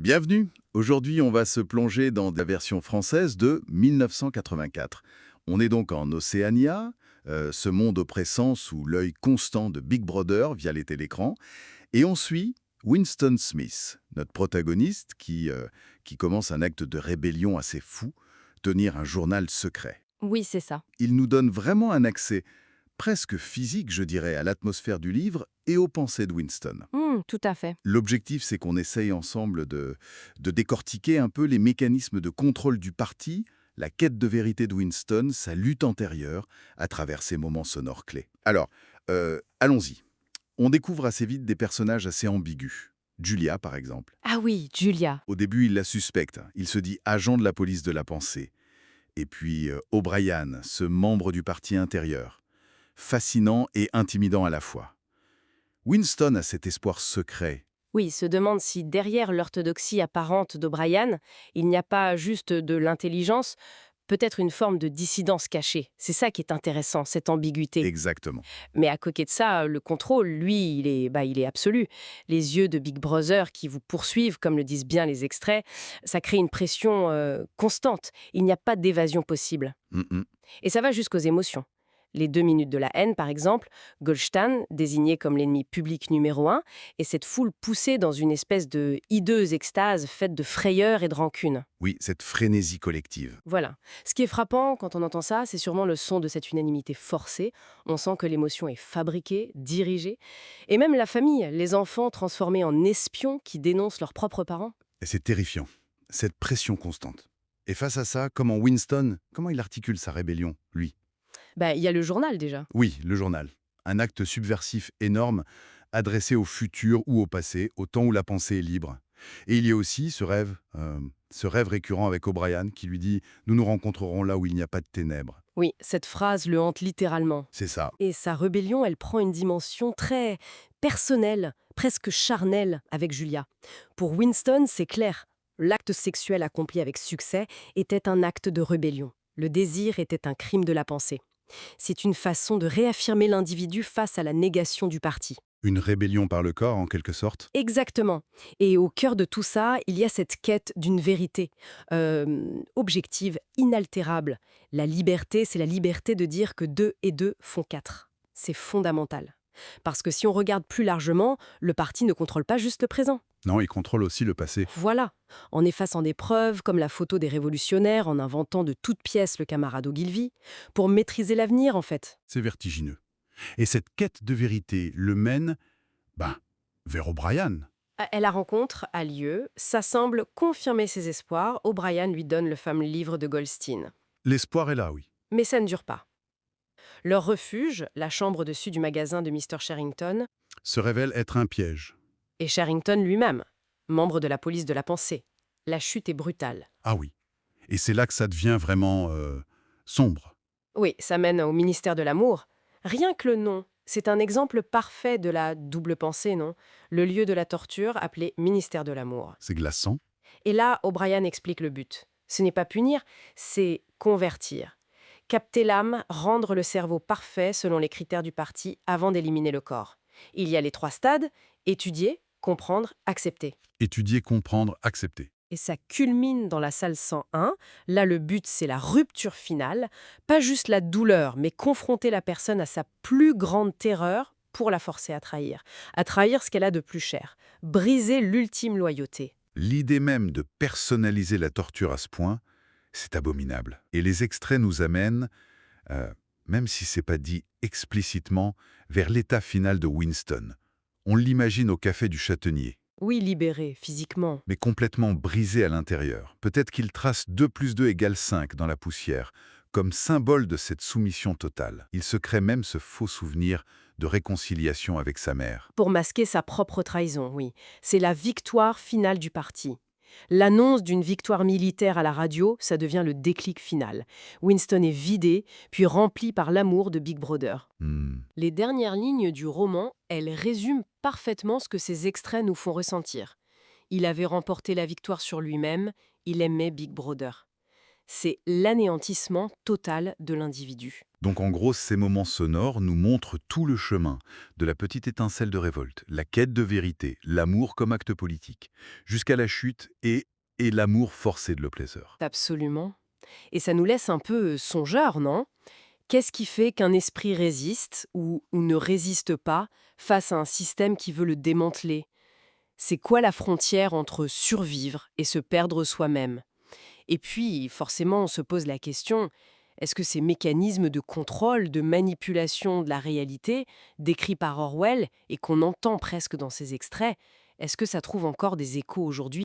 Bienvenue. Aujourd'hui, on va se plonger dans la version française de 1984. On est donc en Océania, ce monde oppressant sous l'œil constant de Big Brother via les télécrans, et on suit Winston Smith, notre protagoniste qui commence un acte de rébellion assez fou, tenir un journal secret. Oui, c'est ça. Il nous donne vraiment un accès presque physique, je dirais, à l'atmosphère du livre et aux pensées de Winston. Tout à fait. L'objectif, c'est qu'on essaye ensemble de décortiquer un peu les mécanismes de contrôle du parti, la quête de vérité de Winston, sa lutte antérieure, à travers ces moments sonores clés. Alors, allons-y. On découvre assez vite des personnages assez ambigus. Julia, par exemple. Ah oui, Julia. Au début, il la suspecte. Il se dit agent de la police de la pensée. Et puis, O'Brien, ce membre du parti intérieur. Fascinant et intimidant à la fois. Winston a cet espoir secret. Oui, il se demande si derrière l'orthodoxie apparente d'O'Brien, il n'y a pas juste de l'intelligence, peut-être une forme de dissidence cachée. C'est ça qui est intéressant, cette ambiguïté. Exactement. Mais à côté de ça, le contrôle, lui, il est absolu. Les yeux de Big Brother qui vous poursuivent, comme le disent bien les extraits, ça crée une pression constante. Il n'y a pas d'évasion possible. Mm, Et ça va jusqu'aux émotions. Les 2 minutes de la haine, par exemple, Goldstein, désigné comme l'ennemi public numéro un, et cette foule poussée dans une espèce de hideuse extase faite de frayeur et de rancune. Oui, cette frénésie collective. Voilà. Ce qui est frappant quand on entend ça, c'est sûrement le son de cette unanimité forcée. On sent que l'émotion est fabriquée, dirigée. Et même la famille, les enfants transformés en espions qui dénoncent leurs propres parents. Et c'est terrifiant, cette pression constante. Et face à ça, comment il articule sa rébellion, lui? Il y a le journal déjà. Oui, le journal. Un acte subversif énorme, adressé au futur ou au passé, au temps où la pensée est libre. Et il y a aussi ce rêve récurrent avec O'Brien qui lui dit « Nous nous rencontrerons là où il n'y a pas de ténèbres Oui, cette phrase le hante littéralement. ». C'est ça. Et sa rébellion, elle prend une dimension très personnelle, presque charnelle avec Julia. Pour Winston, c'est clair. L'acte sexuel accompli avec succès était un acte de rébellion. Le désir était un crime de la pensée. C'est une façon de réaffirmer l'individu face à la négation du parti. Une rébellion par le corps, en quelque sorte. Exactement. Et au cœur de tout ça, il y a cette quête d'une vérité objective, inaltérable. La liberté, c'est la liberté de dire que 2 et 2 font 4. C'est fondamental. Parce que si on regarde plus largement, le parti ne contrôle pas juste le présent. Non, il contrôle aussi le passé. Voilà. En effaçant des preuves, comme la photo des révolutionnaires, en inventant de toutes pièces le camarade Ogilvy, pour maîtriser l'avenir, en fait. C'est vertigineux. Et cette quête de vérité le mène, vers O'Brien. La rencontre a lieu, ça semble confirmer ses espoirs. O'Brien lui donne le fameux livre de Goldstein. L'espoir est là, oui. Mais ça ne dure pas. Leur refuge, la chambre dessus du magasin de Mr. Sherrington, Se révèle être un piège. et Sherrington lui-même, membre de la police de la pensée. La chute est brutale. Ah oui. Et c'est là que ça devient vraiment sombre. Oui, ça mène au ministère de l'amour. Rien que le nom, c'est un exemple parfait de la double pensée, non? Le lieu de la torture appelé ministère de l'amour. C'est glaçant. Et là, O'Brien explique le but. Ce n'est pas punir, c'est convertir. Capter l'âme, rendre le cerveau parfait selon les critères du parti avant d'éliminer le corps. Il y a les 3 stades, étudier, comprendre, accepter. Étudier, comprendre, accepter. Et ça culmine dans la salle 101. Là, le but, c'est la rupture finale. Pas juste la douleur, mais confronter la personne à sa plus grande terreur pour la forcer à trahir. À trahir ce qu'elle a de plus cher. Briser l'ultime loyauté. L'idée même de personnaliser la torture à ce point, c'est abominable. Et les extraits nous amènent, même si c'est pas dit explicitement, vers l'état final de Winston. On l'imagine au café du Châtaignier, Oui, libéré, physiquement. mais complètement brisé à l'intérieur. Peut-être qu'il trace 2 plus 2 égale 5 dans la poussière, comme symbole de cette soumission totale. Il se crée même ce faux souvenir de réconciliation avec sa mère. Pour masquer sa propre trahison, oui. C'est la victoire finale du parti. L'annonce d'une victoire militaire à la radio, ça devient le déclic final. Winston est vidé, puis rempli par l'amour de Big Brother. Hmm. Les dernières lignes du roman, elles résument parfaitement ce que ces extraits nous font ressentir. Il avait remporté la victoire sur lui-même, il aimait Big Brother. c'est l'anéantissement total de l'individu. Donc en gros, ces moments sonores nous montrent tout le chemin, de la petite étincelle de révolte, la quête de vérité, l'amour comme acte politique, jusqu'à la chute et l'amour forcé de l'oppresseur. Absolument. Et ça nous laisse un peu songeurs, non? Qu'est-ce qui fait qu'un esprit résiste ou ne résiste pas face à un système qui veut le démanteler? C'est quoi la frontière entre survivre et se perdre soi-même? Et puis, forcément, on se pose la question, est-ce que ces mécanismes de contrôle, de manipulation de la réalité, décrits par Orwell et qu'on entend presque dans ces extraits, est-ce que ça trouve encore des échos aujourd'hui?